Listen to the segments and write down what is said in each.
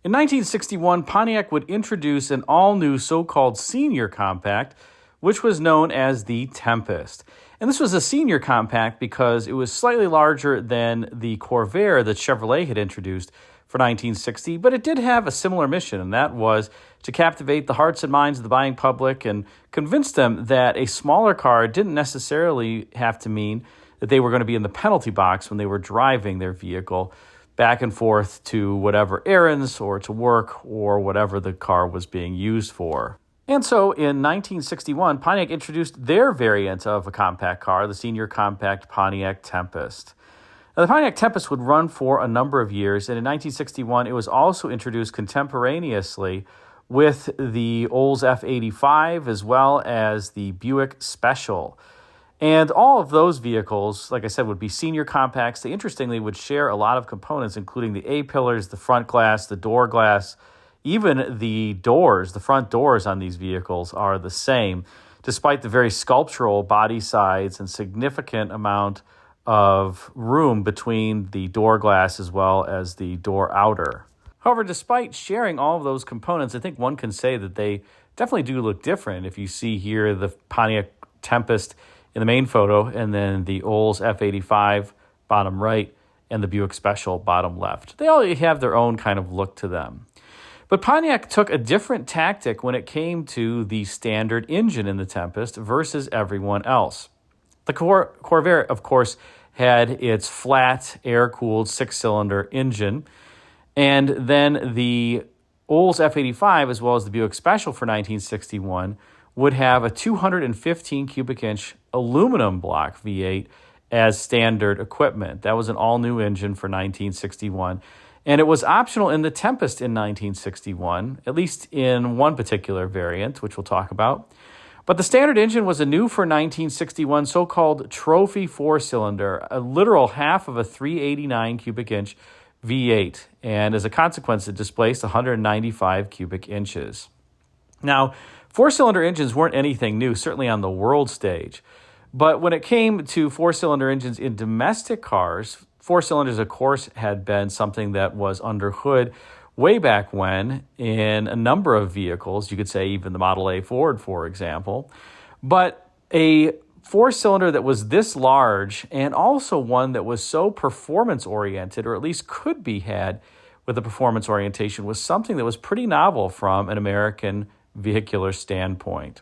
In 1961, Pontiac would introduce an all-new so-called senior compact, which was known as the Tempest. And this was a senior compact because it was slightly larger than the Corvair that Chevrolet had introduced for 1960, but it did have a similar mission, and that was to captivate the hearts and minds of the buying public and convince them that a smaller car didn't necessarily have to mean that they were going to be in the penalty box when they were driving their vehicle back and forth to whatever errands or to work or whatever the car was being used for. And so in 1961, Pontiac introduced their variant of a compact car, the senior compact Pontiac Tempest. Now, the Pontiac Tempest would run for a number of years, and in 1961, it was also introduced contemporaneously with the Olds F85 as well as the Buick Special. And all of those vehicles, like I said, would be senior compacts. They interestingly would share a lot of components, including the A-pillars, the front glass, the door glass, even the doors. The front doors on these vehicles are the same, despite the very sculptural body sides and significant amount of room between the door glass as well as the door outer. However, despite sharing all of those components, I think one can say that they definitely do look different. If you see here the Pontiac Tempest in the main photo, and then the Olds F85 bottom right, and the Buick Special bottom left. They all have their own kind of look to them. But Pontiac took a different tactic when it came to the standard engine in the Tempest versus everyone else. The Corvair, of course, had its flat, air-cooled six-cylinder engine, and then the Olds F85, as well as the Buick Special for 1961, would have a 215 cubic inch aluminum block V8 as standard equipment. That was an all-new engine for 1961. And it was optional in the Tempest in 1961, at least in one particular variant, which we'll talk about. But the standard engine was anew for 1961, so-called trophy four-cylinder, a literal half of a 389 cubic inch V8. And as a consequence, it displaced 195 cubic inches. Now, four-cylinder engines weren't anything new, certainly on the world stage. But when it came to four-cylinder engines in domestic cars, four cylinders, of course, had been something that was under hood way back when in a number of vehicles. You could say even the Model A Ford, for example. But a four-cylinder that was this large and also one that was so performance-oriented, or at least could be had with a performance orientation, was something that was pretty novel from an American vehicular standpoint.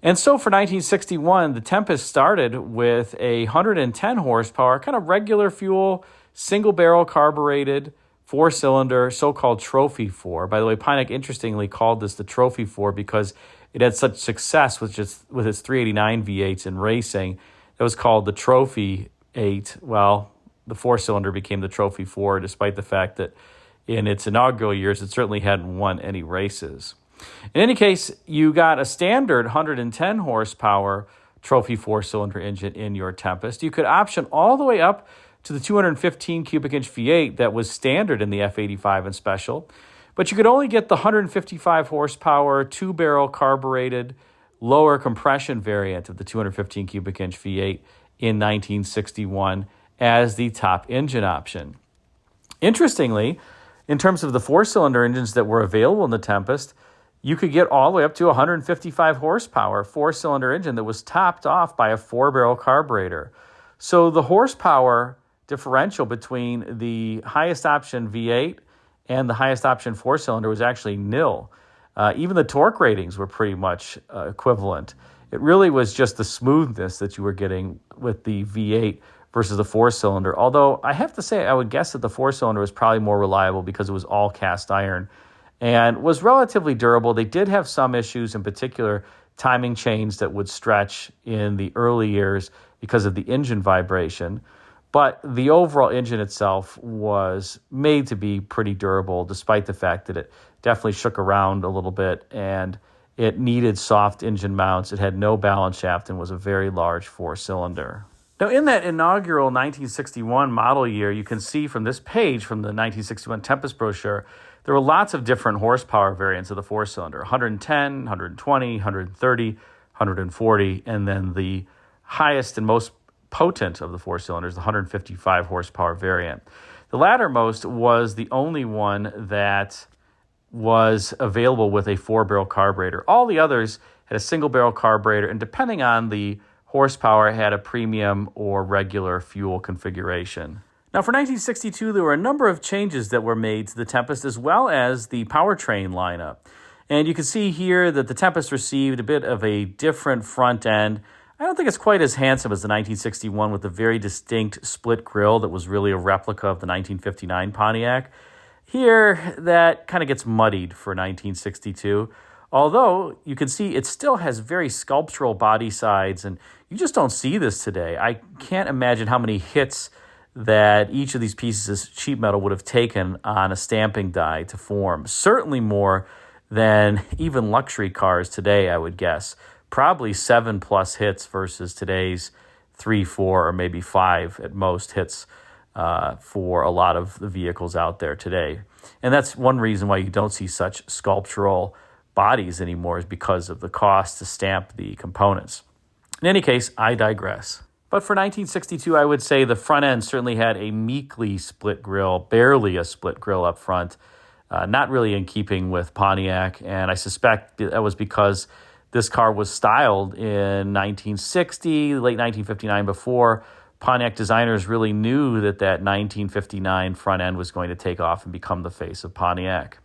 And so for 1961, the Tempest started with a 110 horsepower, kind of regular fuel, single barrel carbureted, four-cylinder, so-called Trophy 4. By the way, Pontiac interestingly called this the Trophy 4 because it had such success with its 389 V8s in racing. It was called the Trophy 8. Well, the four-cylinder became the Trophy 4, despite the fact that in its inaugural years, it certainly hadn't won any races. In any case, you got a standard 110 horsepower Trophy four-cylinder engine in your Tempest. You could option all the way up to the 215 cubic inch V8 that was standard in the F85 and Special, but you could only get the 155 horsepower two-barrel carbureted lower compression variant of the 215 cubic inch V8 in 1961 as the top engine option. Interestingly, in terms of the four-cylinder engines that were available in the Tempest, you could get all the way up to 155 horsepower four-cylinder engine that was topped off by a four-barrel carburetor. So the horsepower differential between the highest option V8 and the highest option four-cylinder was actually nil. Even the torque ratings were pretty much equivalent. It really was just the smoothness that you were getting with the V8 versus the four-cylinder. Although I have to say, I would guess that the four-cylinder was probably more reliable because it was all cast iron and was relatively durable. They did have some issues, in particular timing chains that would stretch in the early years because of the engine vibration. But the overall engine itself was made to be pretty durable, despite the fact that it definitely shook around a little bit and it needed soft engine mounts. It had no balance shaft and was a very large four-cylinder. Now, in that inaugural 1961 model year, you can see from this page from the 1961 Tempest brochure, there were lots of different horsepower variants of the four-cylinder, 110, 120, 130, 140, and then the highest and most potent of the four cylinders, the 155 horsepower variant. The lattermost was the only one that was available with a 4-barrel carburetor. All the others had a single-barrel carburetor, and depending on the horsepower, had a premium or regular fuel configuration. Now, for 1962, there were a number of changes that were made to the Tempest as well as the powertrain lineup. And you can see here that the Tempest received a bit of a different front end. I don't think it's quite as handsome as the 1961 with the very distinct split grille that was really a replica of the 1959 Pontiac. Here, that kind of gets muddied for 1962, although you can see it still has very sculptural body sides, and you just don't see this today. I can't imagine how many hits that each of these pieces of sheet metal would have taken on a stamping die to form. Certainly more than even luxury cars today, I would guess. Probably 7+ hits versus today's 3, 4, or maybe 5 at most hits for a lot of the vehicles out there today. And that's one reason why you don't see such sculptural bodies anymore, is because of the cost to stamp the components. In any case, I digress. But for 1962, I would say the front end certainly had a meekly split grille, barely a split grille up front, not really in keeping with Pontiac. And I suspect that was because this car was styled in 1960, late 1959, before Pontiac designers really knew that 1959 front end was going to take off and become the face of Pontiac.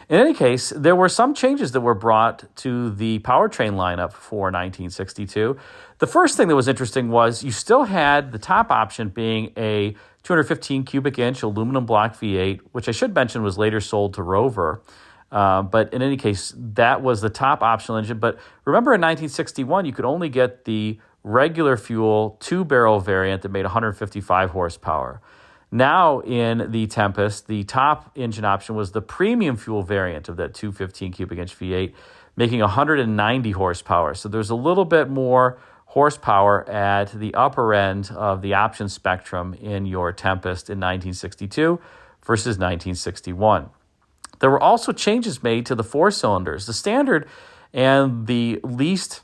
In any case, there were some changes that were brought to the powertrain lineup for 1962. The first thing that was interesting was you still had the top option being a 215 cubic inch aluminum block V8, which I should mention was later sold to Rover. But in any case, that was the top optional engine. But remember in 1961, you could only get the regular fuel 2-barrel variant that made 155 horsepower. Now in the Tempest, the top engine option was the premium fuel variant of that 215 cubic inch V8, making 190 horsepower. So there's a little bit more horsepower at the upper end of the option spectrum in your Tempest in 1962 versus 1961. There were also changes made to the 4 cylinders. The standard and the least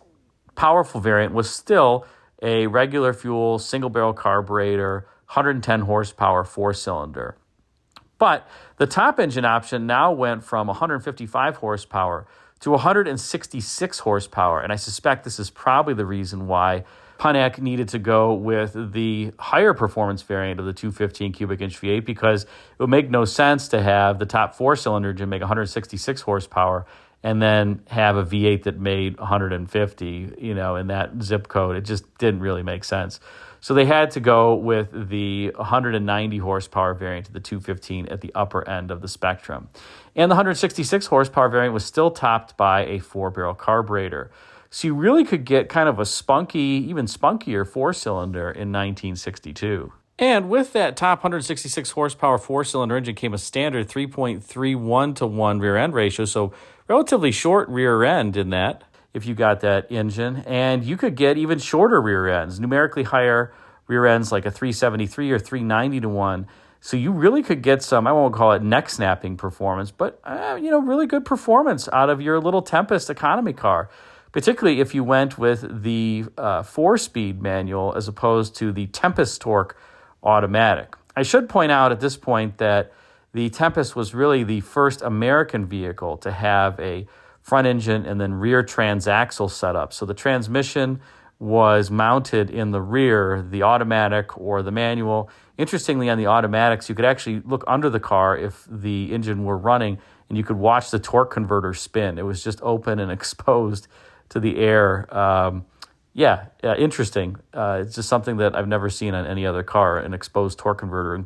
powerful variant was still a regular fuel, single-barrel carburetor, 110 horsepower 4-cylinder. But the top engine option now went from 155 horsepower to 166 horsepower, and I suspect this is probably the reason why Pontiac needed to go with the higher performance variant of the 215 cubic inch V8, because it would make no sense to have the top 4-cylinder engine make 166 horsepower and then have a V8 that made 150, in that zip code. It just didn't really make sense. So they had to go with the 190 horsepower variant of the 215 at the upper end of the spectrum. And the 166 horsepower variant was still topped by a 4-barrel carburetor. So you really could get kind of a spunky, even spunkier 4-cylinder in 1962. And with that top 166 horsepower 4-cylinder engine came a standard 3.31 to 1 rear end ratio, so relatively short rear end in that if you got that engine. And you could get even shorter rear ends, numerically higher rear ends like a 373 or 390 to 1. So you really could get some, I won't call it neck snapping performance, but really good performance out of your little Tempest economy car, particularly if you went with the 4-speed manual as opposed to the Tempest Torque automatic. I should point out at this point that the Tempest was really the first American vehicle to have a front engine and then rear transaxle setup. So the transmission was mounted in the rear, the automatic or the manual. Interestingly, on the automatics, you could actually look under the car if the engine were running, and you could watch the torque converter spin. It was just open and exposed to the air. Interesting. It's just something that I've never seen on any other car, an exposed torque converter,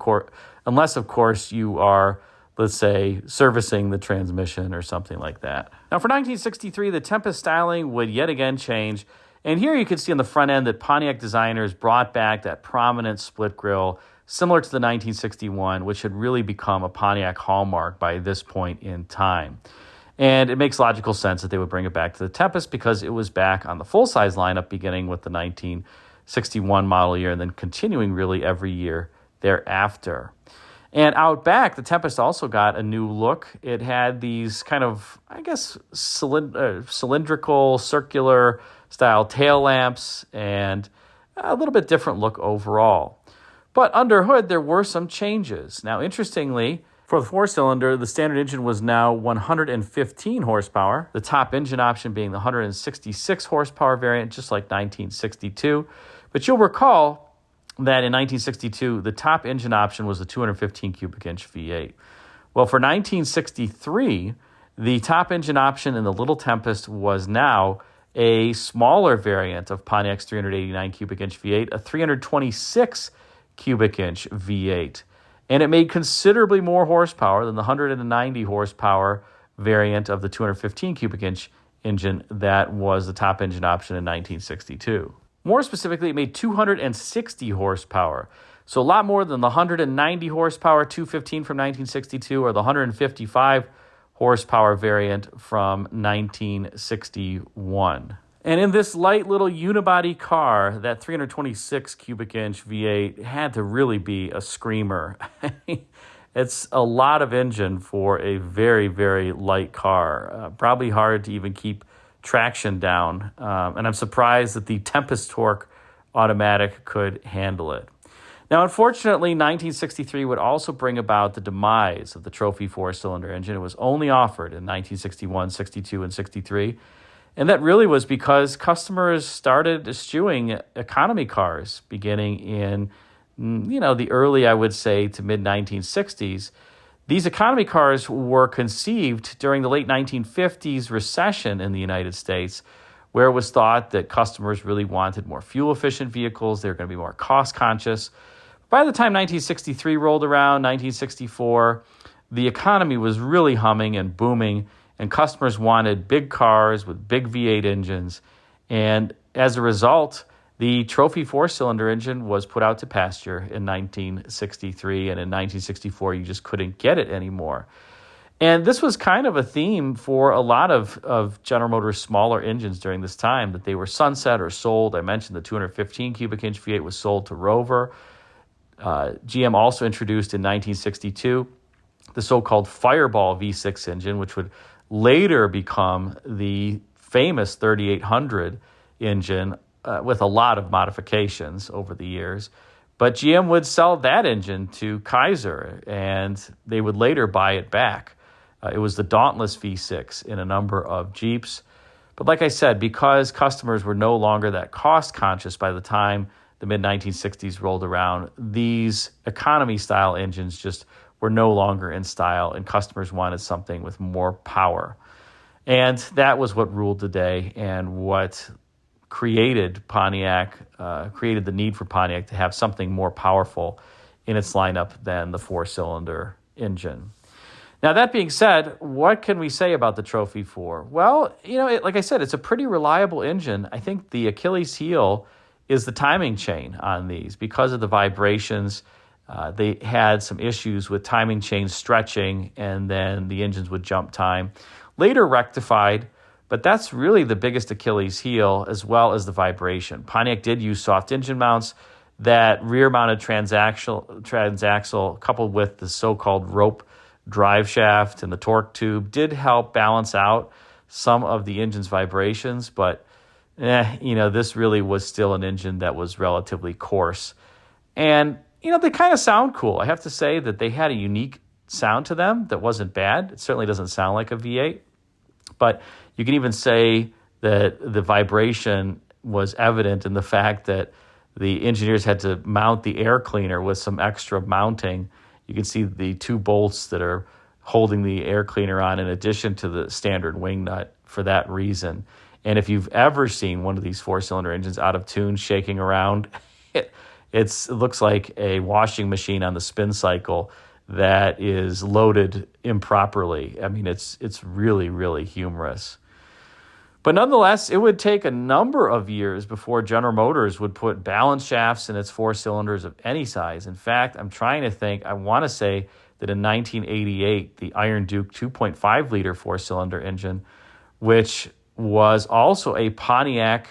unless, of course, you are, let's say, servicing the transmission or something like that. Now, for 1963, the Tempest styling would yet again change. And here you can see on the front end that Pontiac designers brought back that prominent split grille, similar to the 1961, which had really become a Pontiac hallmark by this point in time. And it makes logical sense that they would bring it back to the Tempest because it was back on the full-size lineup beginning with the 1961 model year and then continuing really every year thereafter. And out back, the Tempest also got a new look. It had these kind of, cylindrical, circular style tail lamps and a little bit different look overall. But under hood, there were some changes. Now, interestingly, For the four-cylinder, the standard engine was now 115 horsepower, the top engine option being the 166 horsepower variant, just like 1962. But you'll recall that in 1962, the top engine option was the 215 cubic inch V8. Well, for 1963, the top engine option in the Little Tempest was now a smaller variant of Pontiac's 389 cubic inch V8, a 326 cubic inch V8. And it made considerably more horsepower than the 190 horsepower variant of the 215 cubic inch engine that was the top engine option in 1962. More specifically, it made 260 horsepower. So a lot more than the 190 horsepower 215 from 1962 or the 155 horsepower variant from 1961. And in this light little unibody car, that 326 cubic inch V8 had to really be a screamer. It's a lot of engine for a very, very light car. Probably hard to even keep traction down. And I'm surprised that the Tempest torque automatic could handle it. Now, unfortunately, 1963 would also bring about the demise of the trophy four-cylinder engine. It was only offered in 1961, 62, and 63. And that really was because customers started eschewing economy cars beginning in, the early, I would say, to mid-1960s. These economy cars were conceived during the late 1950s recession in the United States, where it was thought that customers really wanted more fuel-efficient vehicles. They were going to be more cost-conscious. By the time 1963 rolled around, 1964, the economy was really humming and booming, and customers wanted big cars with big V8 engines. And as a result, the trophy four-cylinder engine was put out to pasture in 1963, and in 1964, you just couldn't get it anymore. And this was kind of a theme for a lot of General Motors' smaller engines during this time, that they were sunset or sold. I mentioned the 215 cubic inch V8 was sold to Rover. GM also introduced in 1962 the so-called Fireball V6 engine, which would later become the famous 3800 engine with a lot of modifications over the years. But GM would sell that engine to Kaiser, and they would later buy it back. It was the Dauntless V6 in a number of Jeeps. But like I said, because customers were no longer that cost-conscious by the time the mid-1960s rolled around, these economy-style engines just were no longer in style, and customers wanted something with more power. And that was what ruled the day and what created the need for Pontiac to have something more powerful in its lineup than the four-cylinder engine. Now, that being said, what can we say about the Trophy 4? Well, like I said, it's a pretty reliable engine. I think the Achilles heel is the timing chain on these. Because of the vibrations, they had some issues with timing chain stretching, and then the engines would jump time. Later rectified, but that's really the biggest Achilles heel, as well as the vibration. Pontiac did use soft engine mounts. That rear-mounted transaxle coupled with the so-called rope drive shaft and the torque tube did help balance out some of the engine's vibrations, but this really was still an engine that was relatively coarse. And, they kind of sound cool. I have to say that they had a unique sound to them that wasn't bad. It certainly doesn't sound like a V8, but you can even say that the vibration was evident in the fact that the engineers had to mount the air cleaner with some extra mounting. You can see the two bolts that are holding the air cleaner on in addition to the standard wing nut for that reason. And if you've ever seen one of these four-cylinder engines out of tune shaking around, it looks like a washing machine on the spin cycle that is loaded improperly. I mean, it's really, really humorous. But nonetheless, it would take a number of years before General Motors would put balance shafts in its four cylinders of any size. In fact, I'm trying to think, I want to say that in 1988, the Iron Duke 2.5-liter four-cylinder engine, which was also a Pontiac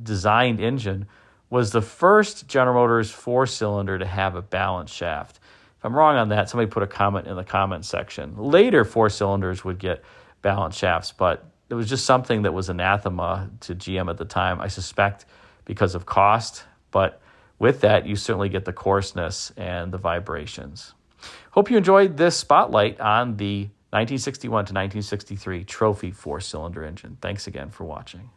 designed engine, was the first General Motors four-cylinder to have a balance shaft. If I'm wrong on that, somebody put a comment in the comment section. Later four-cylinders would get balance shafts, but it was just something that was anathema to GM at the time, I suspect because of cost. But with that, you certainly get the coarseness and the vibrations. Hope you enjoyed this spotlight on the 1961 to 1963 trophy four-cylinder engine. Thanks again for watching.